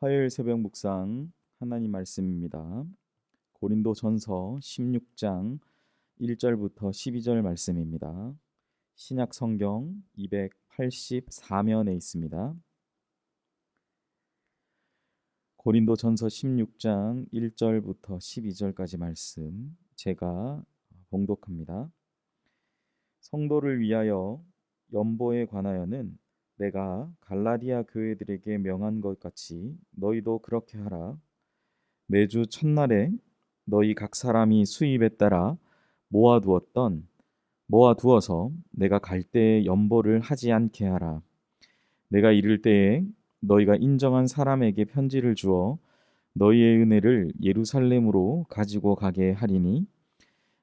화요일 새벽 묵상 하나님 말씀입니다. 고린도전서 16장 1절부터 12절 말씀입니다. 신약 성경 284면에 있습니다. 고린도전서 16장 1절부터 12절까지 말씀 제가 봉독합니다. 성도를 위하여 연보에 관하여는 내가 갈라디아 교회들에게 명한 것 같이 너희도 그렇게 하라. 매주 첫날에 너희 각 사람이 수입에 따라 모아두어서 내가 갈 때에 연보를 하지 않게 하라. 내가 이를 때에 너희가 인정한 사람에게 편지를 주어 너희의 은혜를 예루살렘으로 가지고 가게 하리니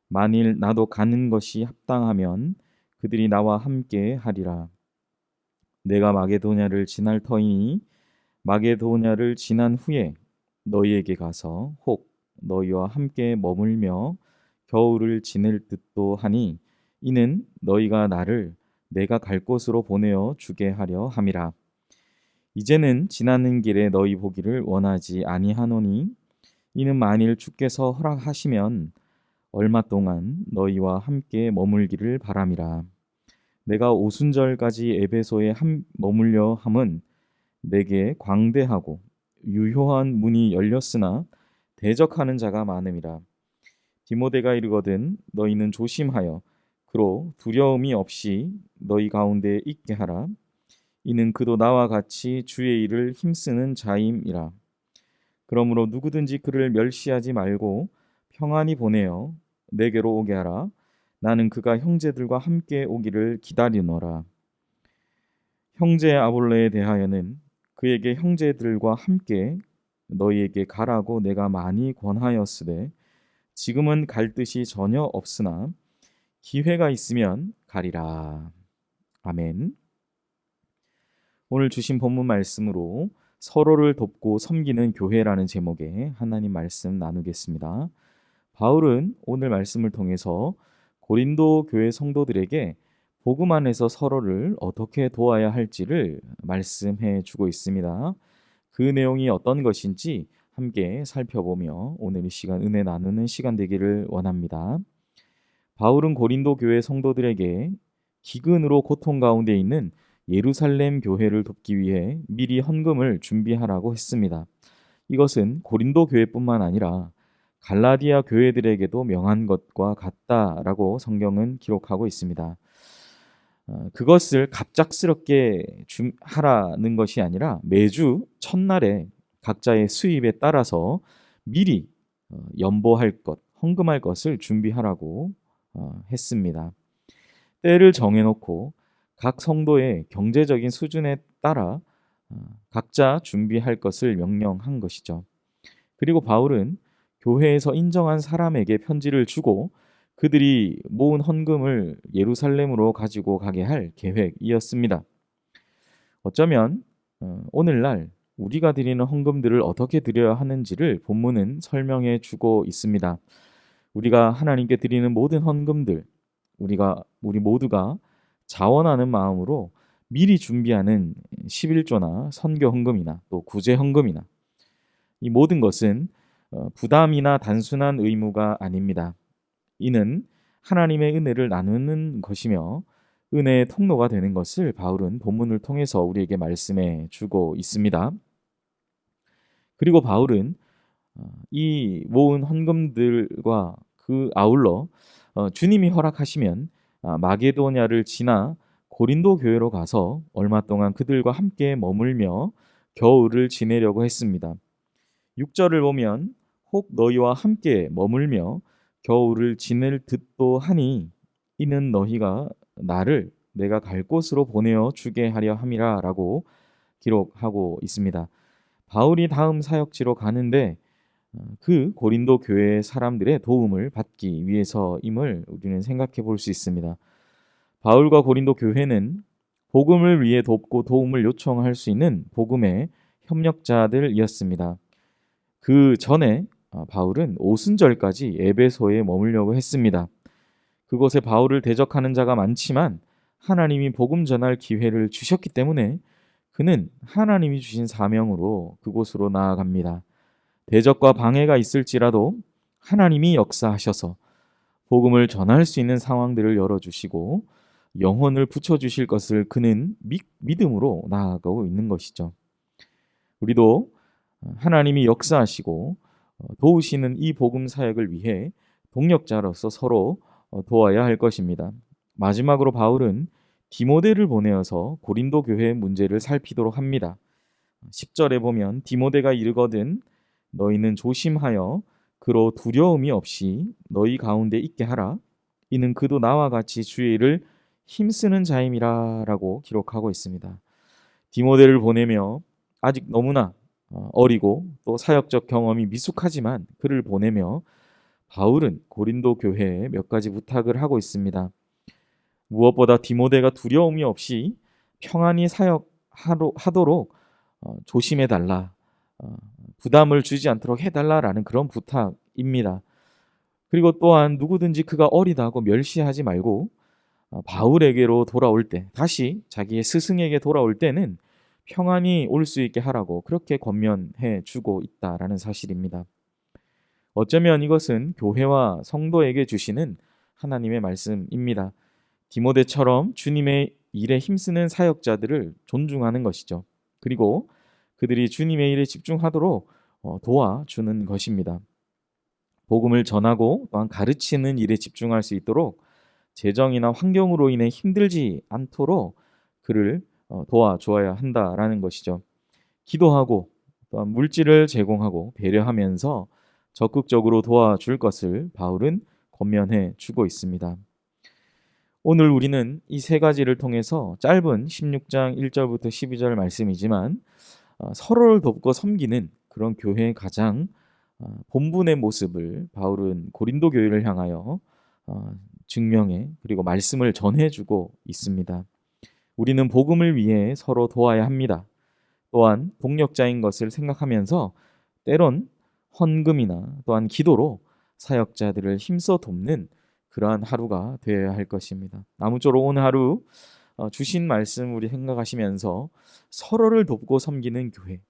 만일 나도 가는 것이 합당하면 그들이 나와 함께 하리라. 내가 마게도냐를 지날 터이니 마게도냐를 지난 후에 너희에게 가서 혹 너희와 함께 머물며 겨울을 지낼 듯도 하니 이는 너희가 나를 내가 갈 곳으로 보내어 주게 하려 함이라. 이제는 지나는 길에 너희 보기를 원하지 아니하노니 이는 만일 주께서 허락하시면 얼마 동안 너희와 함께 머물기를 바람이라. 내가 오순절까지 에베소에 머물려 함은 내게 광대하고 유효한 문이 열렸으나 대적하는 자가 많음이라. 디모데가 이르거든 너희는 조심하여 그로 두려움이 없이 너희 가운데 있게 하라. 이는 그도 나와 같이 주의 일을 힘쓰는 자임이라. 그러므로 누구든지 그를 멸시하지 말고 평안히 보내어 내게로 오게 하라. 나는 그가 형제들과 함께 오기를 기다리노라. 형제 아볼레에 대하여는 그에게 형제들과 함께 너희에게 가라고 내가 많이 권하였으되 지금은 갈 뜻이 전혀 없으나 기회가 있으면 가리라. 아멘. 오늘 주신 본문 말씀으로 서로를 돕고 섬기는 교회라는 제목의 하나님 말씀 나누겠습니다. 바울은 오늘 말씀을 통해서 고린도 교회 성도들에게 복음 안에서 서로를 어떻게 도와야 할지를 말씀해 주고 있습니다. 그 내용이 어떤 것인지 함께 살펴보며 오늘 이 시간 은혜 나누는 시간 되기를 원합니다. 바울은 고린도 교회 성도들에게 기근으로 고통 가운데 있는 예루살렘 교회를 돕기 위해 미리 헌금을 준비하라고 했습니다. 이것은 고린도 교회뿐만 아니라 갈라디아 교회들에게도 명한 것과 같다라고 성경은 기록하고 있습니다. 그것을 갑작스럽게 하라는 것이 아니라 매주 첫날에 각자의 수입에 따라서 미리 연보할 것, 헌금할 것을 준비하라고 했습니다. 때를 정해놓고 각 성도의 경제적인 수준에 따라 각자 준비할 것을 명령한 것이죠. 그리고 바울은 교회에서 인정한 사람에게 편지를 주고 그들이 모은 헌금을 예루살렘으로 가지고 가게 할 계획이었습니다. 어쩌면 오늘날 우리가 드리는 헌금들을 어떻게 드려야 하는지를 본문은 설명해 주고 있습니다. 우리가 하나님께 드리는 모든 헌금들, 우리 모두가 자원하는 마음으로 미리 준비하는 11조나 선교 헌금이나 또 구제 헌금이나 이 모든 것은 부담이나 단순한 의무가 아닙니다. 이는 하나님의 은혜를 나누는 것이며 은혜의 통로가 되는 것을 바울은 본문을 통해서 우리에게 말씀해 주고 있습니다. 그리고 바울은 이 모은 헌금들과 그 아울러 주님이 허락하시면 마게도냐를 지나 고린도 교회로 가서 얼마 동안 그들과 함께 머물며 겨울을 지내려고 했습니다. 6절을 보면 혹 너희와 함께 머물며 겨울을 지낼 듯도 하니 이는 너희가 나를 내가 갈 곳으로 보내어 주게 하려 함이라 라고 기록하고 있습니다. 바울이 다음 사역지로 가는데 그 고린도 교회 사람들의 도움을 받기 위해서임을 우리는 생각해 볼 수 있습니다. 바울과 고린도 교회는 복음을 위해 돕고 도움을 요청할 수 있는 복음의 협력자들이었습니다. 그 전에 바울은 오순절까지 에베소에 머물려고 했습니다. 그곳에 바울을 대적하는 자가 많지만 하나님이 복음 전할 기회를 주셨기 때문에 그는 하나님이 주신 사명으로 그곳으로 나아갑니다. 대적과 방해가 있을지라도 하나님이 역사하셔서 복음을 전할 수 있는 상황들을 열어주시고 영혼을 붙여주실 것을 그는 믿음으로 나아가고 있는 것이죠. 우리도 하나님이 역사하시고 도우시는 이 복음 사역을 위해 동력자로서 서로 도와야 할 것입니다. 마지막으로 바울은 디모데를 보내어서 고린도 교회의 문제를 살피도록 합니다. 10절에 보면 디모데가 이르거든 너희는 조심하여 그로 두려움이 없이 너희 가운데 있게 하라. 이는 그도 나와 같이 주의 일을 힘쓰는 자임이라 라고 기록하고 있습니다. 디모데를 보내며 아직 너무나 어리고 또 사역적 경험이 미숙하지만 그를 보내며 바울은 고린도 교회에 몇 가지 부탁을 하고 있습니다. 무엇보다 디모데가 두려움이 없이 평안히 사역하도록 조심해달라. 부담을 주지 않도록 해달라라는 그런 부탁입니다. 그리고 또한 누구든지 그가 어리다고 멸시하지 말고 바울에게로 돌아올 때, 다시 자기의 스승에게 돌아올 때는 평안히 올 수 있게 하라고 그렇게 권면해 주고 있다라는 사실입니다. 어쩌면 이것은 교회와 성도에게 주시는 하나님의 말씀입니다. 디모데처럼 주님의 일에 힘쓰는 사역자들을 존중하는 것이죠. 그리고 그들이 주님의 일에 집중하도록 도와주는 것입니다. 복음을 전하고 또한 가르치는 일에 집중할 수 있도록 재정이나 환경으로 인해 힘들지 않도록 그를 도와주어야 한다라는 것이죠. 기도하고 또한 물질을 제공하고 배려하면서 적극적으로 도와줄 것을 바울은 권면해 주고 있습니다. 오늘 우리는 이 세 가지를 통해서 짧은 16장 1절부터 12절 말씀이지만 서로를 돕고 섬기는 그런 교회의 가장 본분의 모습을 바울은 고린도 교회를 향하여 증명해 그리고 말씀을 전해주고 있습니다. 우리는 복음을 위해 서로 도와야 합니다. 또한 동력자인 것을 생각하면서 때론 헌금이나 또한 기도로 사역자들을 힘써 돕는 그러한 하루가 되어야 할 것입니다. 아무쪼록 오늘 하루 주신 말씀 우리 생각하시면서 서로를 돕고 섬기는 교회,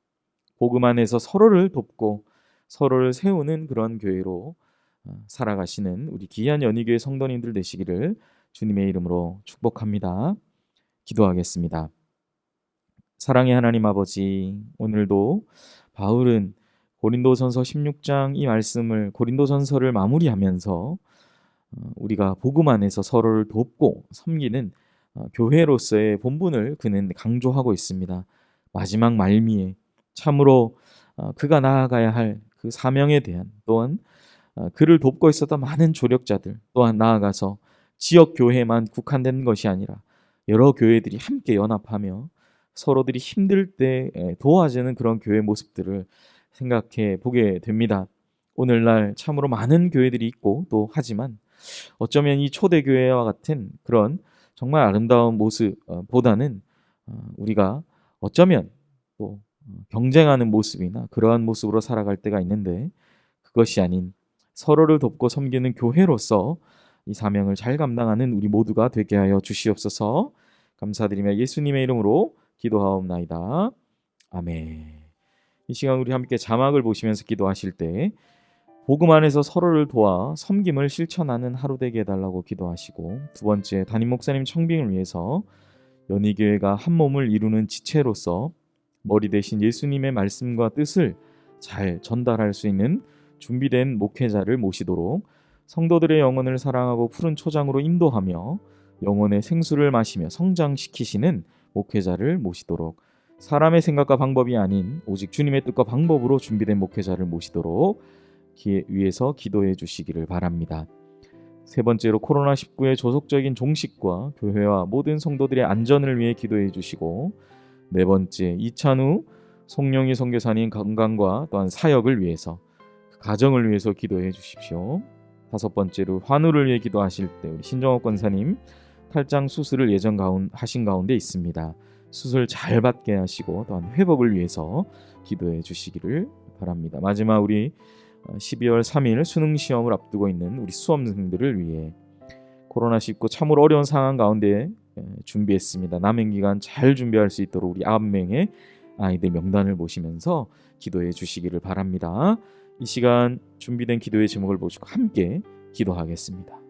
복음 안에서 서로를 돕고 서로를 세우는 그런 교회로 살아가시는 우리 귀한 연희교회 성도님들 되시기를 주님의 이름으로 축복합니다. 기도하겠습니다. 사랑의 하나님 아버지, 오늘도 바울은 고린도전서 16장 이 말씀을 고린도전서를 마무리하면서 우리가 복음 안에서 서로를 돕고 섬기는 교회로서의 본분을 그는 강조하고 있습니다. 마지막 말미에 참으로 그가 나아가야 할 그 사명에 대한 또한 그를 돕고 있었던 많은 조력자들 또한 나아가서 지역 교회만 국한된 것이 아니라 여러 교회들이 함께 연합하며 서로들이 힘들 때 도와주는 그런 교회 모습들을 생각해 보게 됩니다. 오늘날 참으로 많은 교회들이 있고 또 하지만 어쩌면 이 초대교회와 같은 그런 정말 아름다운 모습보다는 우리가 어쩌면 또 경쟁하는 모습이나 그러한 모습으로 살아갈 때가 있는데 그것이 아닌 서로를 돕고 섬기는 교회로서 이 사명을 잘 감당하는 우리 모두가 되게 하여 주시옵소서. 감사드리며 예수님의 이름으로 기도하옵나이다. 아멘. 이 시간 우리 함께 자막을 보시면서 기도하실 때 복음 안에서 서로를 도와 섬김을 실천하는 하루 되게 해달라고 기도하시고, 두 번째 담임 목사님 청빙을 위해서 연희교회가 한 몸을 이루는 지체로서 머리 대신 예수님의 말씀과 뜻을 잘 전달할 수 있는 준비된 목회자를 모시도록, 성도들의 영혼을 사랑하고 푸른 초장으로 인도하며 영혼의 생수를 마시며 성장시키시는 목회자를 모시도록, 사람의 생각과 방법이 아닌 오직 주님의 뜻과 방법으로 준비된 목회자를 모시도록 위해서 기도해 주시기를 바랍니다. 세 번째로 코로나19의 조속적인 종식과 교회와 모든 성도들의 안전을 위해 기도해 주시고, 네 번째 이찬우 송영희 선교사님 건강과 또한 사역을 위해서 그 가정을 위해서 기도해 주십시오. 다섯 번째로 환우를 위해 기도하실 때 우리 신정옥 권사님 탈장 수술을 하신 가운데 있습니다. 수술 잘 받게 하시고 또한 회복을 위해서 기도해 주시기를 바랍니다. 마지막 우리 12월 3일 수능 시험을 앞두고 있는 우리 수험생들을 위해 코로나19 참으로 어려운 상황 가운데 준비했습니다. 남은 기간 잘 준비할 수 있도록 우리 9명의 아이들 명단을 보시면서 기도해 주시기를 바랍니다. 이 시간 준비된 기도의 제목을 보시고 함께 기도하겠습니다.